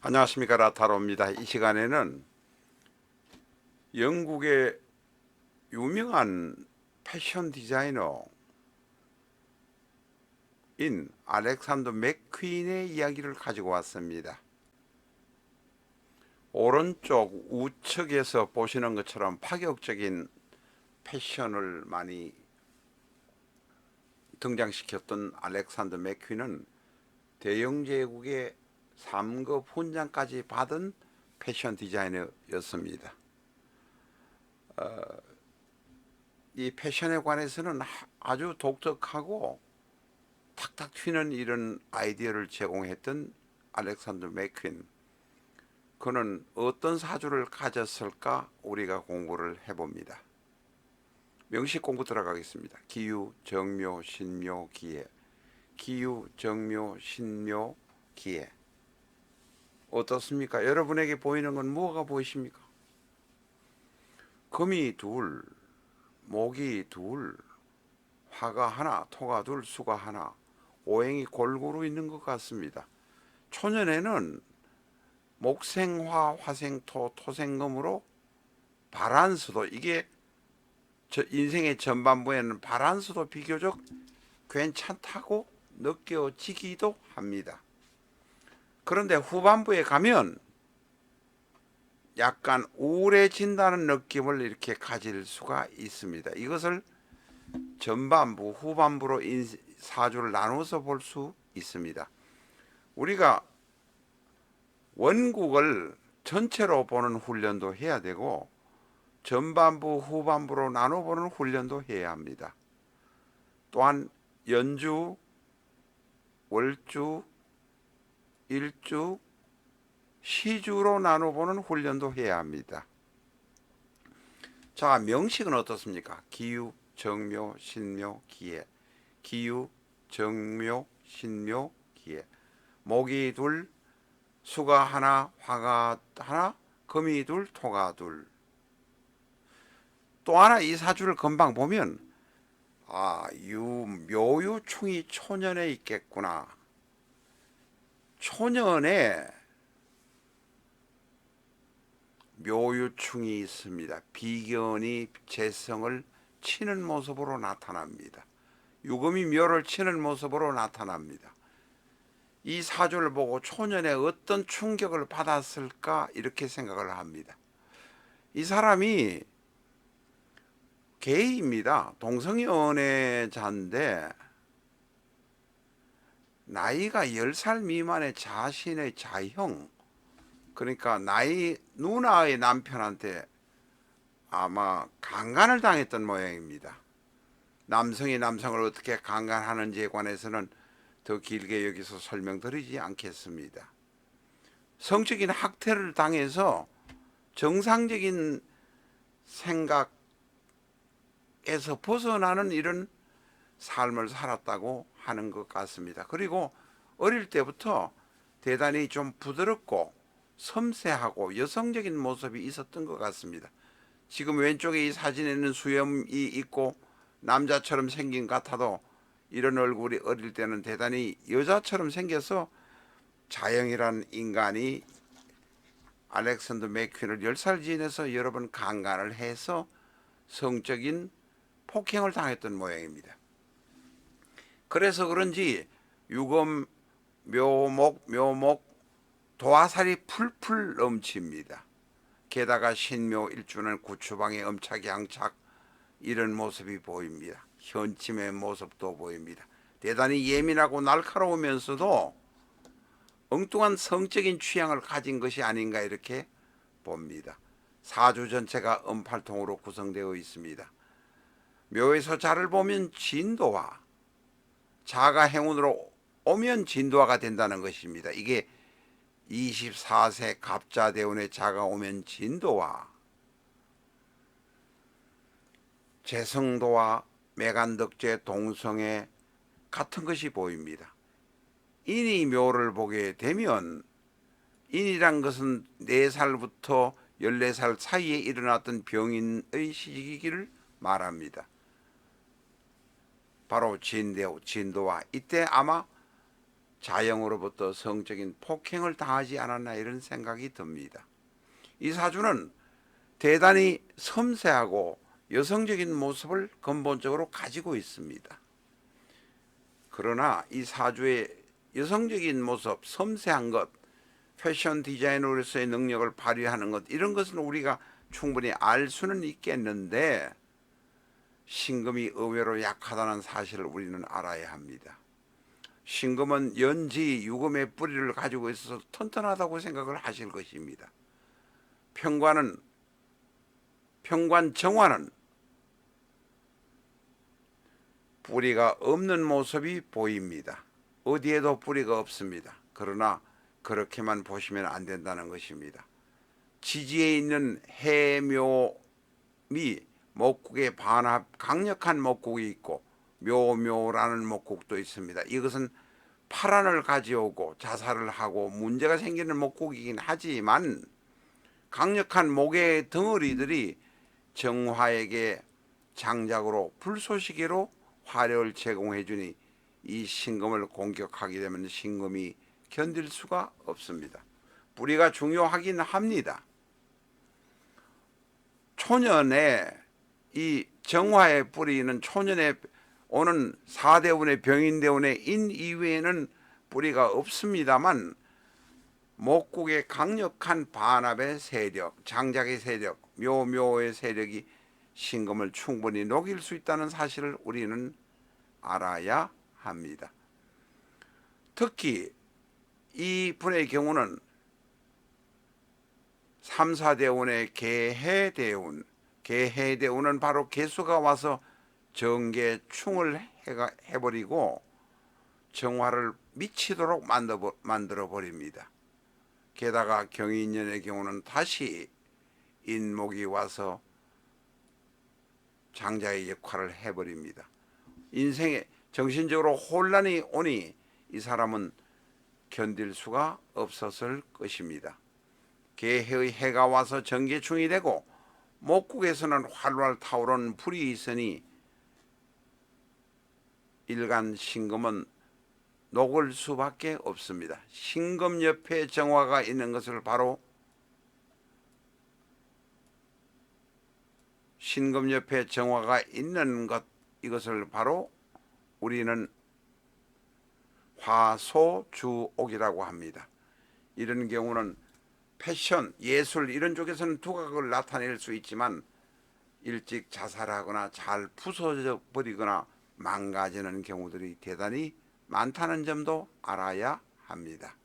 안녕하십니까, 라타로입니다. 이 시간에는 영국의 유명한 패션 디자이너인 알렉산더 맥퀸의 이야기를 가지고 왔습니다. 오른쪽 우측에서 보시는 것처럼 파격적인 패션을 많이 등장시켰던 알렉산더 맥퀸은 대영제국의 3급 훈장까지 받은 패션 디자이너였습니다. 이 패션에 관해서는 아주 독특하고 탁탁 튀는 이런 아이디어를 제공했던 알렉산더 맥퀸, 그는 어떤 사주를 가졌을까 우리가 공부를 해봅니다. 명식 공부 들어가겠습니다. 기유, 정묘, 신묘, 기해. 기유, 정묘, 신묘, 기해. 어떻습니까? 여러분에게 보이는 건 뭐가 보이십니까? 금이 둘, 목이 둘, 화가 하나, 토가 둘, 수가 하나, 오행이 골고루 있는 것 같습니다. 초년에는 목생화, 화생토, 토생금으로 바란수도, 이게 저 인생의 전반부에는 바란수도 비교적 괜찮다고 느껴지기도 합니다. 그런데 후반부에 가면 약간 우울해진다는 느낌을 이렇게 가질 수가 있습니다. 이것을 전반부, 후반부로 사주를 나눠서 볼 수 있습니다. 우리가 원국을 전체로 보는 훈련도 해야 되고 전반부, 후반부로 나눠보는 훈련도 해야 합니다. 또한 연주, 월주, 일주, 시주로 나눠보는 훈련도 해야 합니다. 자, 명식은 어떻습니까? 기유, 정묘, 신묘, 기해. 기유, 정묘, 신묘, 기해. 목이 둘, 수가 하나, 화가 하나, 금이 둘, 토가 둘. 또 하나 이 사주를 금방 보면 묘유충이 초년에 있겠구나. 초년에 묘유충이 있습니다. 비견이 재성을 치는 모습으로 나타납니다. 유금이 묘를 치는 모습으로 나타납니다. 이 사주를 보고 초년에 어떤 충격을 받았을까 이렇게 생각을 합니다. 이 사람이 게이입니다. 동성애 연애자인데 나이가 10살 미만의 자신의 자형, 그러니까 나이 누나의 남편한테 아마 강간을 당했던 모양입니다. 남성이 남성을 어떻게 강간하는지에 관해서는 더 길게 여기서 설명드리지 않겠습니다. 성적인 학대를 당해서 정상적인 생각에서 벗어나는 이런 삶을 살았다고 하는 것 같습니다. 그리고 어릴 때부터 대단히 좀 부드럽고 섬세하고 여성적인 모습이 있었던 것 같습니다. 지금 왼쪽에 이 사진에는 수염이 있고 남자처럼 생긴 것 같아도 이런 얼굴이 어릴 때는 대단히 여자처럼 생겨서 자영이란 인간이 알렉산더 맥퀸을 10살 지내서 여러 번 강간을 해서 성적인 폭행을 당했던 모양입니다. 그래서 그런지 유금, 묘목 도화살이 풀풀 넘칩니다. 게다가 신묘 일주는 구추방에 엄착양착 이런 모습이 보입니다. 현침의 모습도 보입니다. 대단히 예민하고 날카로우면서도 엉뚱한 성적인 취향을 가진 것이 아닌가 이렇게 봅니다. 사주 전체가 음팔통으로 구성되어 있습니다. 묘에서 자를 보면 진도화, 자가 행운으로 오면 진도화가 된다는 것입니다. 이게 24세 갑자대운의 자가 오면 진도화, 재성도와 매간덕재 동성애 같은 것이 보입니다. 인이 묘를 보게 되면 인이란 것은 4살부터 14살 사이에 일어났던 병인의 시기를 말합니다. 바로 진도와 이때 아마 자영으로부터 성적인 폭행을 당하지 않았나 이런 생각이 듭니다. 이 사주는 대단히 섬세하고 여성적인 모습을 근본적으로 가지고 있습니다. 그러나 이 사주의 여성적인 모습, 섬세한 것, 패션 디자이너로서의 능력을 발휘하는 것, 이런 것은 우리가 충분히 알 수는 있겠는데 신금이 의외로 약하다는 사실을 우리는 알아야 합니다. 신금은 연지 유금의 뿌리를 가지고 있어서 튼튼하다고 생각을 하실 것입니다. 평관 정화는 뿌리가 없는 모습이 보입니다. 어디에도 뿌리가 없습니다. 그러나 그렇게만 보시면 안 된다는 것입니다. 지지에 있는 해묘미 목국의 반합 강력한 목국이 있고 묘묘라는 목국도 있습니다. 이것은 파란을 가져오고 자살을 하고 문제가 생기는 목국이긴 하지만 강력한 목의 덩어리들이 정화에게 장작으로 불쏘시개로 화력을 제공해 주니 이 신금을 공격하게 되면 신금이 견딜 수가 없습니다. 뿌리가 중요하긴 합니다. 초년에 이 정화의 뿌리는 초년에 오는 사대운의 병인대운의 인 이외에는 뿌리가 없습니다만 목국의 강력한 반합의 세력, 장작의 세력, 묘묘의 세력이 신금을 충분히 녹일 수 있다는 사실을 우리는 알아야 합니다. 특히 이 분의 경우는 3, 4대운의 개해대운, 개해대운은 바로 개수가 와서 정계충을 해버리고 정화를 미치도록 만들어버립니다. 게다가 경인년의 경우는 다시 인목이 와서 장자의 역할을 해버립니다. 인생에 정신적으로 혼란이 오니 이 사람은 견딜 수가 없었을 것입니다. 개해의 해가 와서 정계충이 되고 목국에서는 활활 타오르는 불이 있으니 일간 신금은 녹을 수밖에 없습니다. 신금 옆에 정화가 있는 것을 바로 신금 옆에 정화가 있는 것, 이것을 바로 우리는 화소주옥이라고 합니다. 이런 경우는 패션, 예술 이런 쪽에서는 두각을 나타낼 수 있지만 일찍 자살하거나 잘 부서져 버리거나 망가지는 경우들이 대단히 많다는 점도 알아야 합니다.